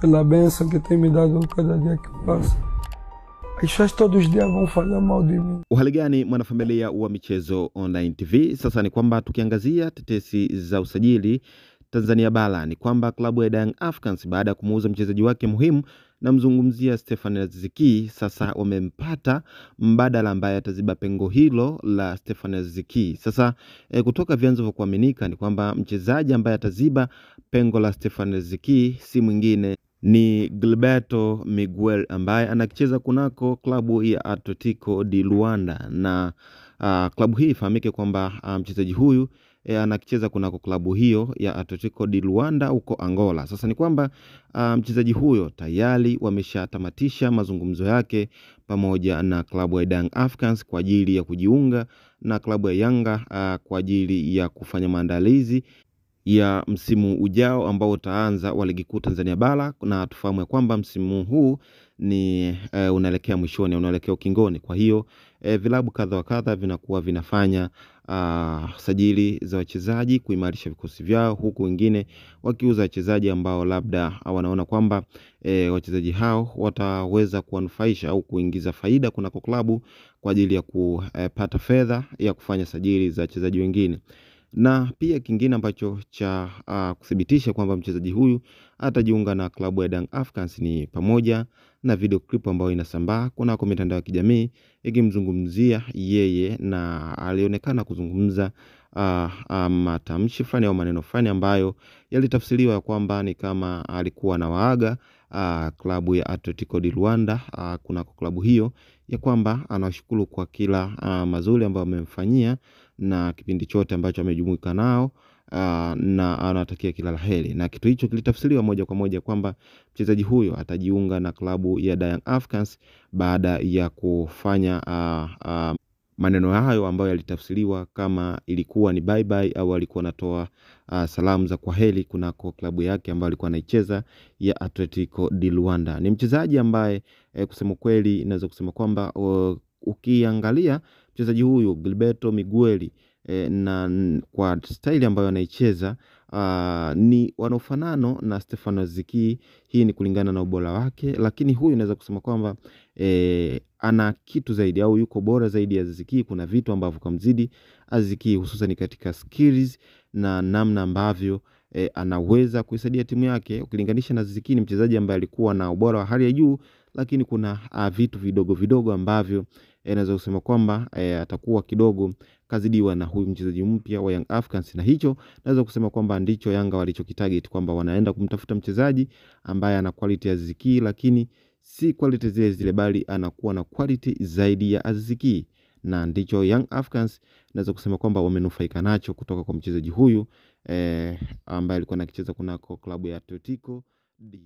pela bênção que tem me dado cada dia que passa. As pessoas todos os dias vão falar mal de mim. Uhali gani mwanafamilia wa Michezo Online TV? Sasa ni kwamba tukiangazia tetesi za usajili Tanzania Bara, ni kwamba klabu ya Young Africans baada ya kumuuza mchezaji wake muhimu na mzungumzia Stefan Aziz Ki, sasa wamempata mbadala ambaye ataziba pengo hilo la Stefan Aziz Ki. Sasa kutoka vyanzo vya kuaminika ni kwamba mchezaji ambaye ataziba pengo la Stefan Aziz Ki si mwingine ni Gilberto Miguel ambaye anacheza kunako klabu ya Atletico de Luanda, na klabu hii ifahamike kwamba mchezaji huyu anacheza kunako klabu hiyo ya Atletico de Luanda huko Angola. Sasa ni kwamba mchezaji huyo tayari wameshatamatisha mazungumzo yake pamoja na klabu ya Young Africans kwa ajili ya kujiunga na klabu ya Yanga kwa ajili ya kufanya maandalizi ya msimu ujao ambao utaanza wa ligi kuu Tanzania Bara, na tufahamu ya kwamba msimu huu ni unaelekea mwishoni, unaelekea ukingoni. Kwa hiyo vilabu kadha wa kadha vinakuwa vinafanya sajili za wachezaji kuimarisha vikosi vyao, huku wengine wakiuza wachezaji ambao labda wanaona kwamba wachezaji hao wataweza kuwanufaisha au kuingiza faida kunako klabu kwa ajili ya kupata fedha ya kufanya sajili za wachezaji wengine. Na pia kingine ambacho cha kuthibitisha kwamba mchezaji huyu atajiunga na klabu ya Young Africans ni pamoja na video clip ambayo inasambaa kunako mitandao ya kijamii ikimzungumzia yeye, na alionekana kuzungumza matamshi fulani au maneno fulani ambayo yalitafsiriwa kwamba ni kama alikuwa na waaga klabu ya Atletico de Luanda kunako klabu hiyo, ya kwamba anashukuru kwa kila mazuri ambayo amemfanyia na kipindi chote ambacho amejumuika nao, na anatakia kila laheri. Na kitu hicho kilitafsiriwa moja kwa moja kwamba mchezaji huyo atajiunga na klabu ya Young Africans baada ya kufanya maneno hayo ambayo yalitafsiriwa kama ilikuwa ni bye bye au alikuwa anatoa salamu za kwaheri kunako klabu yake ambayo alikuwa anaicheza ya Atletico de Luanda. Ni mchezaji ambaye kusema kweli naweza kusema kwamba ukiangalia mchezaji huyu Gilberto Miguel na kwa style ambayo anaicheza ni wanofanano na Stefan Aziz Ki. Hii ni kulingana na ubora wake, lakini huyu naweza kusema kwamba ana kitu zaidi au yuko bora zaidi ya Aziz Ki. Kuna vitu ambavyo kamzidi Aziz Ki, hususan katika skills na namna ambavyo anaweza kuisaidia timu yake. Ukilinganisha na Aziz Ki, ni mchezaji ambaye alikuwa na ubora wa hali ya juu, lakini kuna vitu vidogo vidogo ambavyo naweza kusema kwamba atakuwa kidogo kazidiwa na huyu mchezaji mpya wa Young Africans, na hicho naweza kusema kwamba ndicho Yanga walichokitarget, kwamba wanaenda kumtafuta mchezaji ambaye ana quality ya Aziz Ki, lakini si quality zile bali anakuwa na quality zaidi ya Aziz Ki, na ndicho Young Africans naweza kusema kwamba wamenufaika nacho kutoka kwa mchezaji huyu ambaye alikuwa anakicheza kunako klabu ya Atletico de